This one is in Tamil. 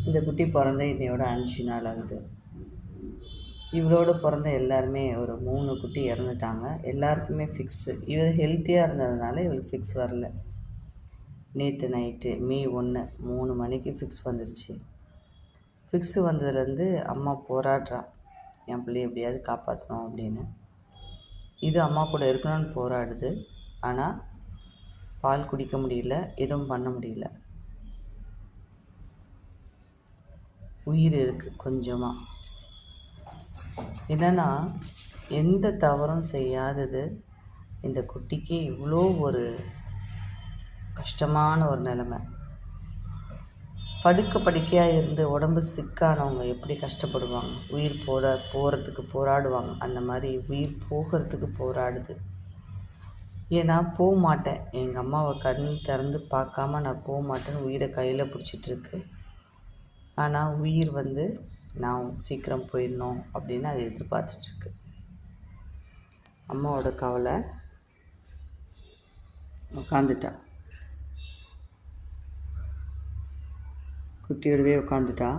இந்த குட்டி பிறந்த இன்னையோட 5 நாள் ஆகுது. இவளோட பிறந்த எல்லாருமே ஒரு 3 குட்டி இறந்துட்டாங்க. எல்லாருக்குமே ஃபிக்ஸு. இவள் ஹெல்த்தியாக இருந்ததுனால இவளுக்கு ஃபிக்ஸ் வரல. நேற்று நைட்டு மே 1 3 மணிக்கு ஃபிக்ஸ் வந்துருச்சு. ஃபிக்ஸு வந்ததுலேருந்து அம்மா போராடுறா, என் பிள்ளைய எப்படியாவது காப்பாற்றணும் அப்படின்னு. இது அம்மா கூட இருக்கணும்னு போராடுது. ஆனால் பால் குடிக்க முடியல, எதுவும் பண்ண முடியல. உயிர் இருக்குது கொஞ்சமாக. என்னென்னா எந்த தவறும் செய்யாதது இந்த குட்டிக்கு இவ்வளோ ஒரு கஷ்டமான ஒரு நிலைமை. படுக்கையாக இருந்து உடம்பு சிக்கானவங்க எப்படி கஷ்டப்படுவாங்க, உயிர் போகிறதுக்கு போராடுவாங்க. அந்த மாதிரி உயிர் போகிறதுக்கு போராடுது. ஏன்னா போக மாட்டேன், எங்கள் அம்மாவை கண் திறந்து பார்க்காம நான் போக மாட்டேன்னு உயிரை கையில் பிடிச்சிட்ருக்கு. ஆனால் உயிர் நான் சீக்கிரம் போயிடணும் அப்படின்னு அதை எதிர்பார்த்துட்ருக்கு. அம்மாவோட கவலை. உட்காந்துட்டா, குட்டியோடவே உட்காந்துட்டா.